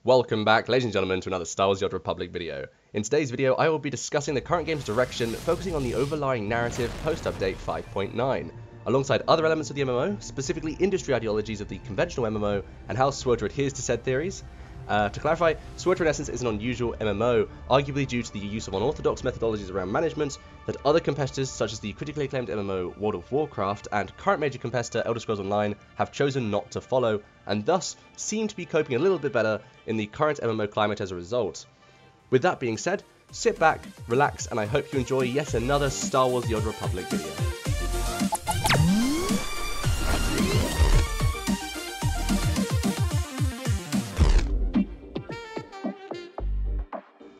Welcome back, ladies and gentlemen, to another Star Wars: The Old Republic video. In today's video, I will be discussing the current game's direction, focusing on the overlying narrative post-update 5.9, alongside other elements of the MMO, specifically industry ideologies of the conventional MMO, and how SWTOR adheres to said theories. To clarify, SWTOR in essence is an unusual MMO, arguably due to the use of unorthodox methodologies around management that other competitors such as the critically acclaimed MMO World of Warcraft and current major competitor Elder Scrolls Online have chosen not to follow, and thus seem to be coping a little bit better in the current MMO climate as a result. With that being said, sit back, relax, and I hope you enjoy yet another Star Wars: The Old Republic video.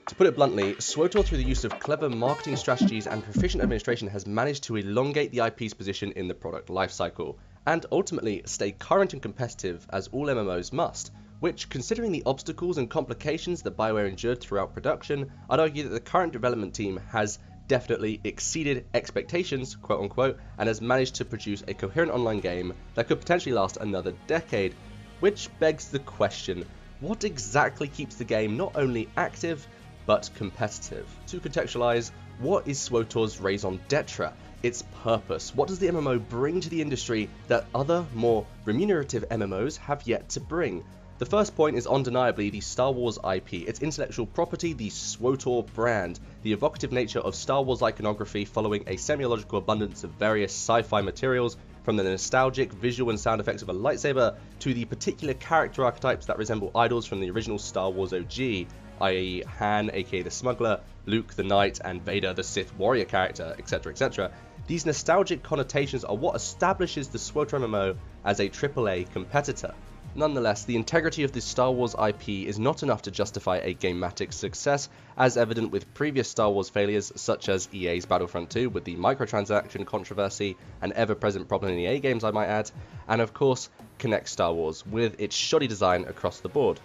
To put it bluntly, SWTOR, through the use of clever marketing strategies and proficient administration, has managed to elongate the IP's position in the product lifecycle, and ultimately stay current and competitive as all MMOs must, which, considering the obstacles and complications that Bioware endured throughout production, I'd argue that the current development team has definitely exceeded expectations, quote unquote, and has managed to produce a coherent online game that could potentially last another decade, which begs the question, what exactly keeps the game not only active, but competitive? To contextualize, what is SWTOR's raison d'etre, its purpose? What does the MMO bring to the industry that other, more remunerative MMOs have yet to bring? The first point is undeniably the Star Wars IP, its intellectual property, the SWTOR brand, the evocative nature of Star Wars iconography following a semiological abundance of various sci-fi materials, from the nostalgic visual and sound effects of a lightsaber to the particular character archetypes that resemble idols from the original Star Wars OG, i.e. Han, aka the Smuggler, Luke the Knight, and Vader the Sith warrior character, etc, etc. These nostalgic connotations are what establishes the SWTOR MMO as a AAA competitor. Nonetheless, the integrity of the Star Wars IP is not enough to justify a gamematic success, as evident with previous Star Wars failures such as EA's Battlefront 2 with the microtransaction controversy, an ever-present problem in EA games I might add, and of course, Connect Star Wars with its shoddy design across the board.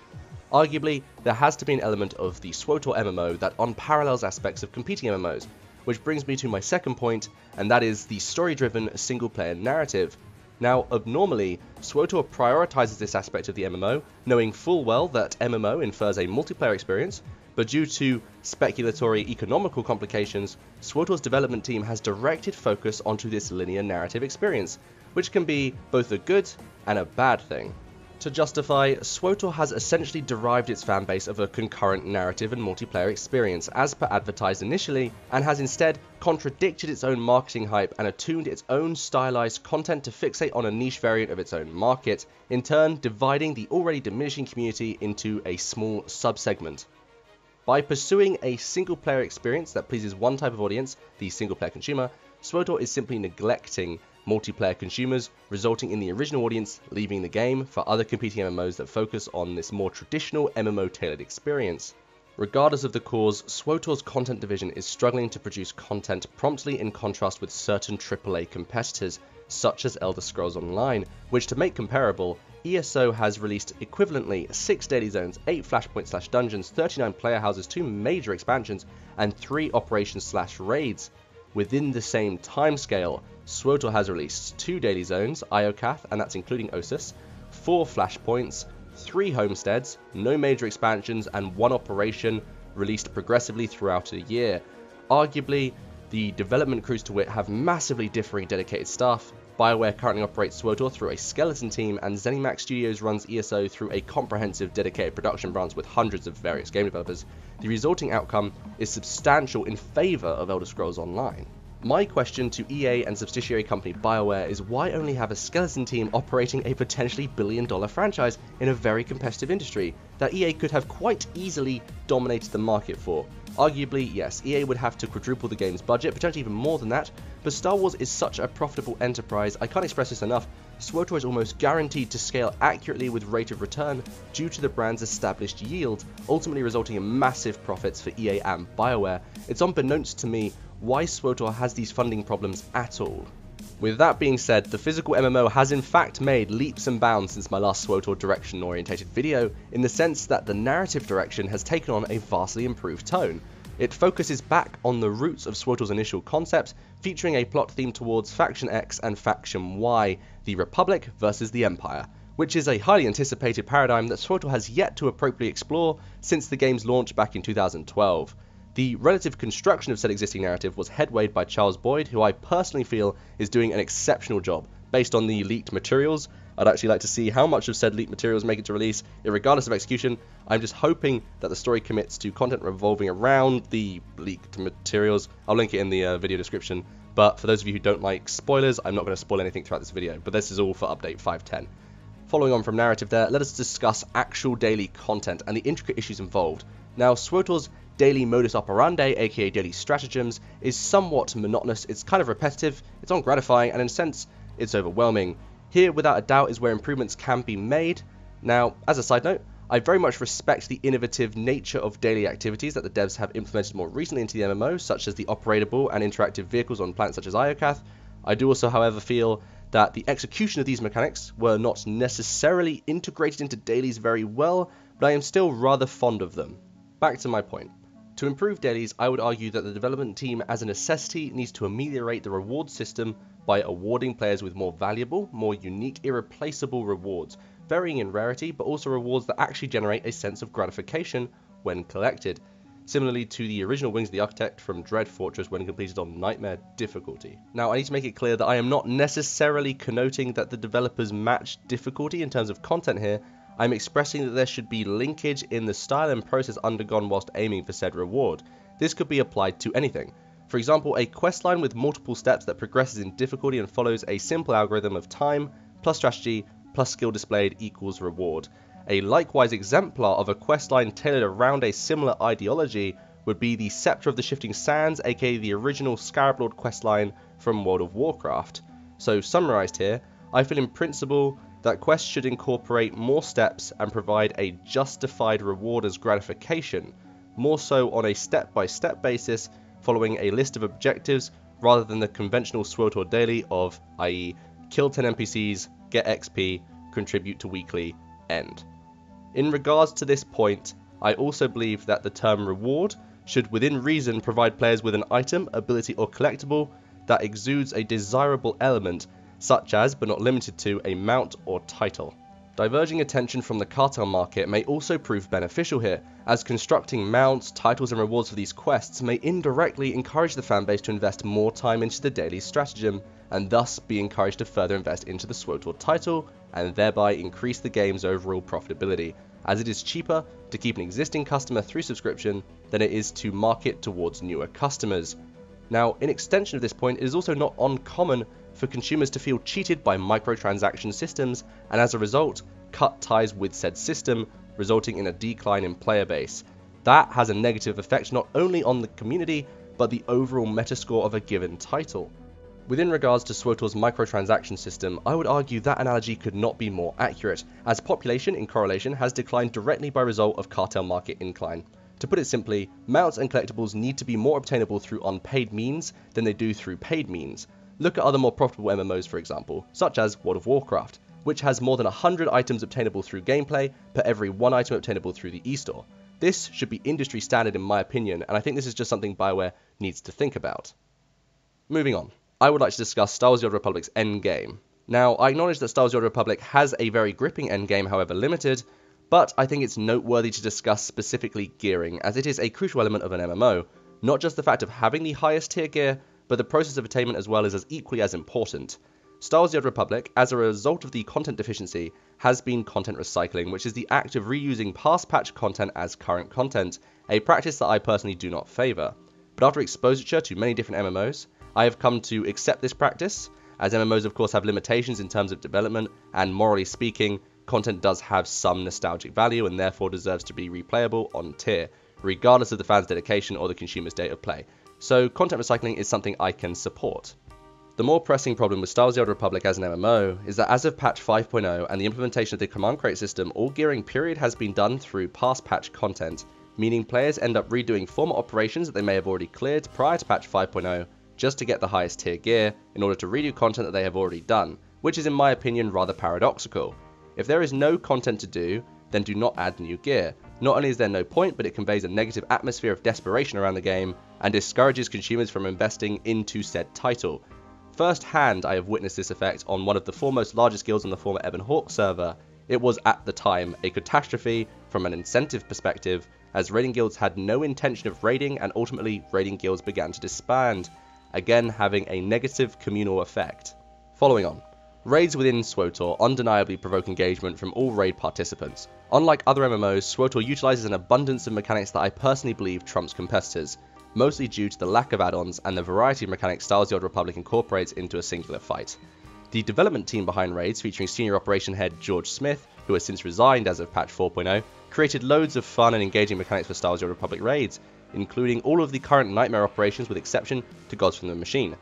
Arguably, there has to be an element of the SWTOR MMO that unparallels aspects of competing MMOs, which brings me to my second point, and that is the story-driven single-player narrative. Now, abnormally, SWTOR prioritizes this aspect of the MMO, knowing full well that MMO infers a multiplayer experience, but due to speculatory economical complications, SWTOR's development team has directed focus onto this linear narrative experience, which can be both a good and a bad thing. To justify, SWTOR has essentially derived its fanbase of a concurrent narrative and multiplayer experience as per advertised initially, and has instead contradicted its own marketing hype and attuned its own stylized content to fixate on a niche variant of its own market, in turn dividing the already diminishing community into a small subsegment. By pursuing a single-player experience that pleases one type of audience, the single-player consumer, SWTOR is simply neglecting multiplayer consumers, resulting in the original audience leaving the game for other competing MMOs that focus on this more traditional MMO-tailored experience. Regardless of the cause, SWTOR's content division is struggling to produce content promptly in contrast with certain AAA competitors, such as Elder Scrolls Online, which, to make comparable, ESO has released equivalently 6 daily zones, 8 flashpoint/dungeons, 39 player houses, 2 major expansions, and 3 operations/raids. Within the same timescale, SWTOR has released 2 daily zones, Iocath, and that's including Osus, 4 flashpoints, 3 homesteads, no major expansions, and 1 operation released progressively throughout a year. Arguably, the development crews to it have massively differing dedicated staff. Bioware currently operates SWTOR through a skeleton team, and ZeniMax Studios runs ESO through a comprehensive dedicated production branch with hundreds of various game developers. The resulting outcome is substantial in favour of Elder Scrolls Online. My question to EA and subsidiary company Bioware is why only have a skeleton team operating a potentially billion-dollar franchise in a very competitive industry that EA could have quite easily dominated the market for? Arguably, yes, EA would have to quadruple the game's budget, potentially even more than that, but Star Wars is such a profitable enterprise, I can't express this enough. SWTOR is almost guaranteed to scale accurately with rate of return due to the brand's established yield, ultimately resulting in massive profits for EA and Bioware. It's unbeknownst to me why SWTOR has these funding problems at all. With that being said, the physical MMO has in fact made leaps and bounds since my last SWTOR direction-orientated video, in the sense that the narrative direction has taken on a vastly improved tone. It focuses back on the roots of SWTOR's initial concept, featuring a plot theme towards Faction X and Faction Y, the Republic versus the Empire, which is a highly anticipated paradigm that SWTOR has yet to appropriately explore since the game's launch back in 2012. The relative construction of said existing narrative was headwayed by Charles Boyd, who I personally feel is doing an exceptional job. Based on the leaked materials, I'd actually like to see how much of said leaked materials make it to release, regardless of execution. I'm just hoping that the story commits to content revolving around the leaked materials. I'll link it in the video description, but for those of you who don't like spoilers, I'm not going to spoil anything throughout this video, but this is all for update 5.10. Following on from narrative there, let us discuss actual daily content and the intricate issues involved. Now, SWTOR's daily modus operandi, aka daily stratagems, is somewhat monotonous. It's kind of repetitive, it's ungratifying, and in a sense, it's overwhelming. Here, without a doubt, is where improvements can be made. Now, as a side note, I very much respect the innovative nature of daily activities that the devs have implemented more recently into the MMO, such as the operatable and interactive vehicles on planets such as Iocath. I do also, however, feel that the execution of these mechanics were not necessarily integrated into dailies very well, but I am still rather fond of them. Back to my point. To improve dailies, I would argue that the development team as a necessity needs to ameliorate the reward system by awarding players with more valuable, more unique, irreplaceable rewards, varying in rarity, but also rewards that actually generate a sense of gratification when collected, similarly to the original Wings of the Architect from Dread Fortress when completed on Nightmare difficulty. Now, I need to make it clear that I am not necessarily connoting that the developers match difficulty in terms of content here. I'm expressing that there should be linkage in the style and process undergone whilst aiming for said reward. This could be applied to anything. For example, a questline with multiple steps that progresses in difficulty and follows a simple algorithm of time plus strategy plus skill displayed equals reward. A likewise exemplar of a questline tailored around a similar ideology would be the Scepter of the Shifting Sands, aka the original Scarab Lord questline from World of Warcraft. So summarized here, I feel in principle that quests should incorporate more steps and provide a justified reward as gratification, more so on a step-by-step basis following a list of objectives rather than the conventional SWTOR daily of, i.e. kill 10 NPCs, get XP, contribute to weekly, end. In regards to this point, I also believe that the term reward should within reason provide players with an item, ability or collectible that exudes a desirable element, such as, but not limited to, a mount or title. Diverging attention from the cartel market may also prove beneficial here, as constructing mounts, titles and rewards for these quests may indirectly encourage the fanbase to invest more time into the daily stratagem, and thus be encouraged to further invest into the SWTOR title, and thereby increase the game's overall profitability, as it is cheaper to keep an existing customer through subscription than it is to market towards newer customers. Now, in extension of this point, it is also not uncommon for consumers to feel cheated by microtransaction systems, and as a result, cut ties with said system, resulting in a decline in player base. That has a negative effect not only on the community, but the overall metascore of a given title. Within regards to SWTOR's microtransaction system, I would argue that analogy could not be more accurate, as population in correlation has declined directly by result of cartel market incline. To put it simply, mounts and collectibles need to be more obtainable through unpaid means than they do through paid means. Look at other more profitable MMOs, for example, such as World of Warcraft, which has more than 100 items obtainable through gameplay per every 1 item obtainable through the eStore. This should be industry standard in my opinion, and I think this is just something Bioware needs to think about. Moving on, I would like to discuss Star Wars: The Old Republic's endgame. Now, I acknowledge that Star Wars: The Old Republic has a very gripping endgame, however limited, but I think it's noteworthy to discuss specifically gearing, as it is a crucial element of an MMO. Not just the fact of having the highest tier gear, but the process of attainment as well is as equally as important. Star Wars: The Old Republic, as a result of the content deficiency, has been content recycling, which is the act of reusing past patch content as current content, a practice that I personally do not favour. But after exposure to many different MMOs, I have come to accept this practice, as MMOs of course have limitations in terms of development, and morally speaking, content does have some nostalgic value and therefore deserves to be replayable on tier, regardless of the fans' dedication or the consumer's date of play. So content recycling is something I can support. The more pressing problem with Star Wars: The Old Republic as an MMO is that as of patch 5.0 and the implementation of the command crate system, all gearing period has been done through past patch content, meaning players end up redoing former operations that they may have already cleared prior to patch 5.0 just to get the highest tier gear in order to redo content that they have already done, which is in my opinion rather paradoxical. If there is no content to do, then do not add new gear. Not only is there no point, but it conveys a negative atmosphere of desperation around the game and discourages consumers from investing into said title. First hand, I have witnessed this effect on one of the foremost largest guilds on the former Ebon Hawk server It was at the time a catastrophe from an incentive perspective, as raiding guilds had no intention of raiding and ultimately raiding guilds began to disband, again having a negative communal effect. Following on, raids within SWTOR undeniably provoke engagement from all raid participants. Unlike other MMOs, SWTOR utilises an abundance of mechanics that I personally believe trumps competitors, mostly due to the lack of add-ons and the variety of mechanics Styles the Old Republic incorporates into a singular fight. The development team behind raids, featuring Senior Operation Head George Smith, who has since resigned as of patch 4.0, created loads of fun and engaging mechanics for Styles the Old Republic raids, including all of the current Nightmare operations with exception to Gods from the Machine.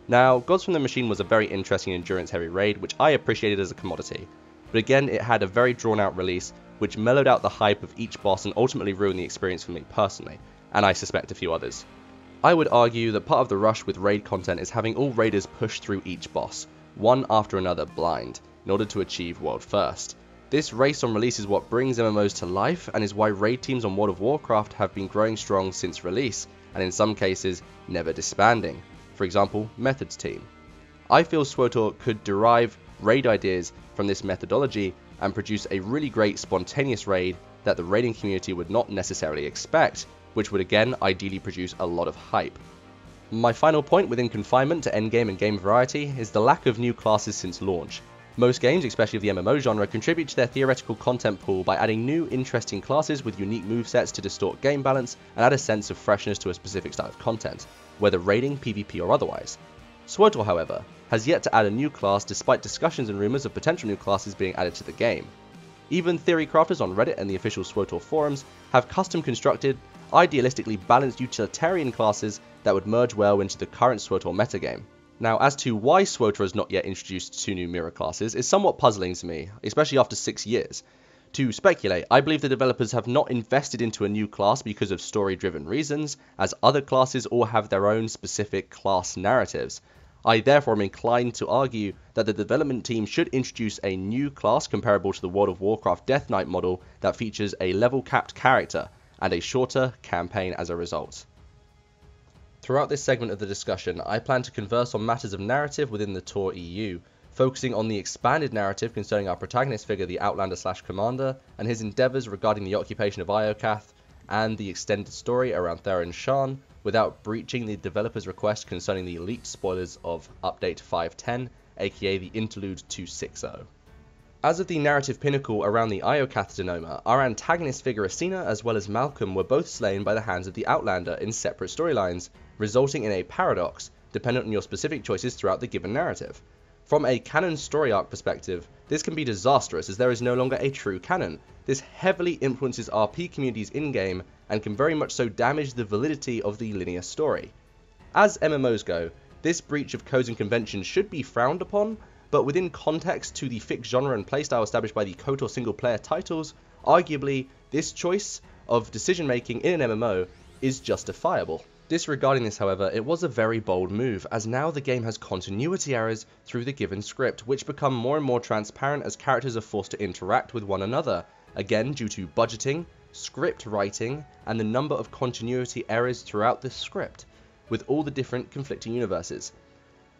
Now, Gods from the Machine was a very interesting endurance-heavy raid, which I appreciated as a commodity, but again it had a very drawn-out release, which mellowed out the hype of each boss and ultimately ruined the experience for me personally, and I suspect a few others. I would argue that part of the rush with raid content is having all raiders push through each boss, one after another blind, in order to achieve world first. This race on release is what brings MMOs to life and is why raid teams on World of Warcraft have been growing strong since release, and in some cases never disbanding. For example, Methods team. I feel SWTOR could derive raid ideas from this methodology and produce a really great spontaneous raid that the raiding community would not necessarily expect, which would again ideally produce a lot of hype. My final point within confinement to endgame and game variety is the lack of new classes since launch. Most games, especially of the MMO genre, contribute to their theoretical content pool by adding new interesting classes with unique movesets to distort game balance and add a sense of freshness to a specific style of content, whether raiding, PvP or otherwise. SWTOR, however, has yet to add a new class despite discussions and rumours of potential new classes being added to the game. Even theory crafters on Reddit and the official SWTOR forums have custom constructed, idealistically balanced utilitarian classes that would merge well into the current SWTOR metagame. Now, as to why SWTOR has not yet introduced 2 new mirror classes is somewhat puzzling to me, especially after 6 years. To speculate, I believe the developers have not invested into a new class because of story-driven reasons, as other classes all have their own specific class narratives. I therefore am inclined to argue that the development team should introduce a new class comparable to the World of Warcraft Death Knight model that features a level-capped character, and a shorter campaign as a result. Throughout this segment of the discussion, I plan to converse on matters of narrative within the Tor EU, focusing on the expanded narrative concerning our protagonist figure, the Outlander/Commander, and his endeavours regarding the occupation of Iokath, and the extended story around Theron Shan, without breaching the developer's request concerning the leaked spoilers of Update 5.10, aka the Interlude 2.6.0. As of the narrative pinnacle around the Iokath denoma, our antagonist figure Acina as well as Malcom were both slain by the hands of the Outlander in separate storylines, resulting in a paradox dependent on your specific choices throughout the given narrative. From a canon story arc perspective, this can be disastrous as there is no longer a true canon. This heavily influences RP communities in-game and can very much so damage the validity of the linear story. As MMOs go, this breach of codes and conventions should be frowned upon, but within context to the fixed genre and playstyle established by the KOTOR single-player titles, arguably this choice of decision-making in an MMO is justifiable. Disregarding this, however, it was a very bold move, as now the game has continuity errors through the given script, which become more and more transparent as characters are forced to interact with one another, again due to budgeting, script writing, and the number of continuity errors throughout the script, with all the different conflicting universes.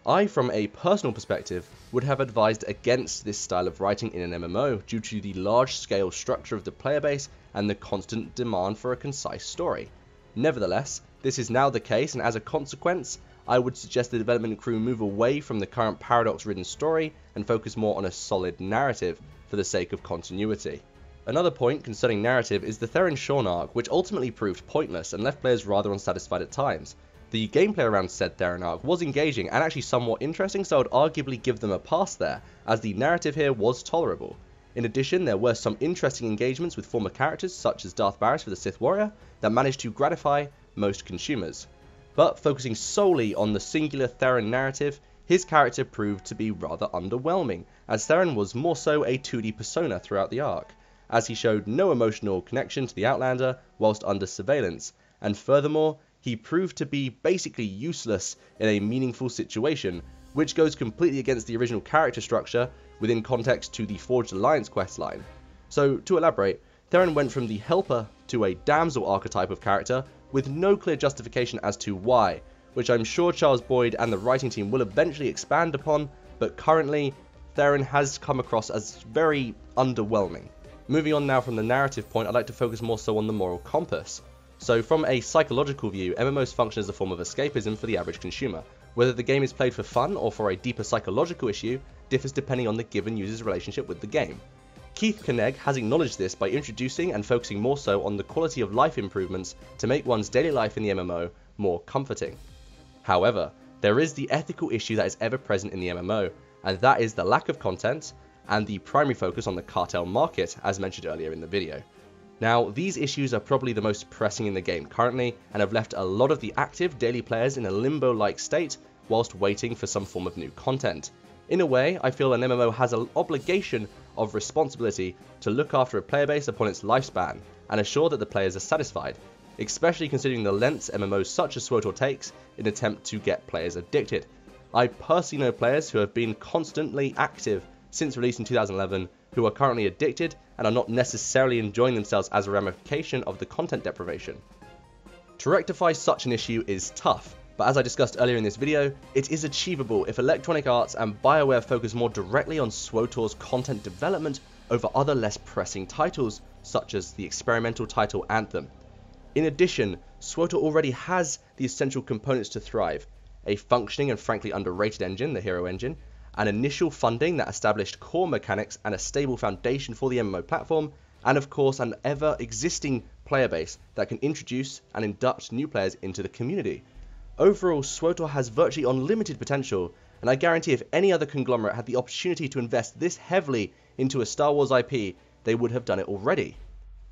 I, from a personal perspective, would have advised against this style of writing in an MMO due to the large-scale structure of the player base and the constant demand for a concise story. Nevertheless, this is now the case, and as a consequence, I would suggest the development crew move away from the current paradox-ridden story and focus more on a solid narrative for the sake of continuity. Another point concerning narrative is the Theron Shan arc, which ultimately proved pointless and left players rather unsatisfied at times. The gameplay around said Theron arc was engaging and actually somewhat interesting, so I would arguably give them a pass there, as the narrative here was tolerable. In addition, there were some interesting engagements with former characters such as Darth Baras for the Sith Warrior that managed to gratify most consumers. But focusing solely on the singular Theron narrative, his character proved to be rather underwhelming, as Theron was more so a 2D persona throughout the arc, as he showed no emotional connection to the Outlander whilst under surveillance, and furthermore, he proved to be basically useless in a meaningful situation, which goes completely against the original character structure within context to the Forged Alliance questline. So, to elaborate, Theron went from the helper to a damsel archetype of character with no clear justification as to why, which I'm sure Charles Boyd and the writing team will eventually expand upon, but currently Theron has come across as very underwhelming. Moving on now from the narrative point, I'd like to focus more so on the moral compass. So from a psychological view, MMOs function as a form of escapism for the average consumer. Whether the game is played for fun or for a deeper psychological issue differs depending on the given user's relationship with the game. Keith Koenig has acknowledged this by introducing and focusing more so on the quality of life improvements to make one's daily life in the MMO more comforting. However, there is the ethical issue that is ever present in the MMO, and that is the lack of content and the primary focus on the cartel market, as mentioned earlier in the video. Now, these issues are probably the most pressing in the game currently, and have left a lot of the active daily players in a limbo-like state whilst waiting for some form of new content. In a way, I feel an MMO has an obligation of responsibility to look after a player base upon its lifespan, and assure that the players are satisfied, especially considering the lengths MMOs such as SWTOR takes in an attempt to get players addicted. I personally know players who have been constantly active since release in 2011 who are currently addicted and are not necessarily enjoying themselves as a ramification of the content deprivation. To rectify such an issue is tough, but as I discussed earlier in this video, it is achievable if Electronic Arts and Bioware focus more directly on SWTOR's content development over other less pressing titles, such as the experimental title Anthem. In addition, SWTOR already has the essential components to thrive: a functioning and frankly underrated engine, the Hero Engine, an initial funding that established core mechanics and a stable foundation for the MMO platform, and of course an ever-existing player base that can introduce and induct new players into the community. Overall, SWTOR has virtually unlimited potential, and I guarantee if any other conglomerate had the opportunity to invest this heavily into a Star Wars IP, they would have done it already.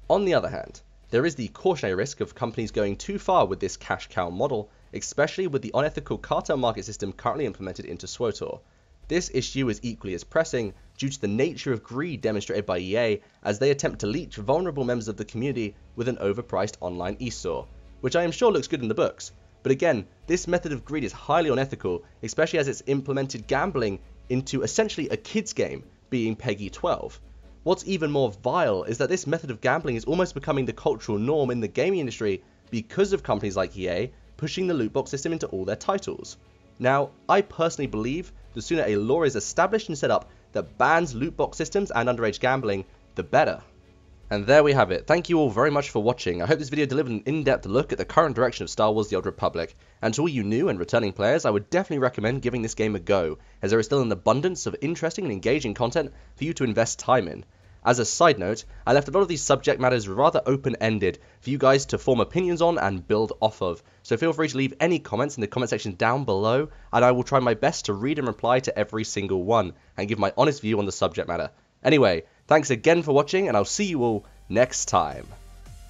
On the other hand, there is the cautionary risk of companies going too far with this cash cow model, especially with the unethical cartel market system currently implemented into SWTOR. This issue is equally as pressing due to the nature of greed demonstrated by EA as they attempt to leech vulnerable members of the community with an overpriced online eSTOR, which I am sure looks good in the books. But again, this method of greed is highly unethical, especially as it's implemented gambling into essentially a kid's game, being PEGI 12. What's even more vile is that this method of gambling is almost becoming the cultural norm in the gaming industry because of companies like EA pushing the loot box system into all their titles. Now, I personally believe the sooner a law is established and set up that bans loot box systems and underage gambling, the better. And there we have it. Thank you all very much for watching. I hope this video delivered an in-depth look at the current direction of Star Wars: The Old Republic. And to all you new and returning players, I would definitely recommend giving this game a go, as there is still an abundance of interesting and engaging content for you to invest time in. As a side note, I left a lot of these subject matters rather open-ended for you guys to form opinions on and build off of, so feel free to leave any comments in the comment section down below, and I will try my best to read and reply to every single one, and give my honest view on the subject matter. Anyway, thanks again for watching, and I'll see you all next time.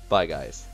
Bye guys.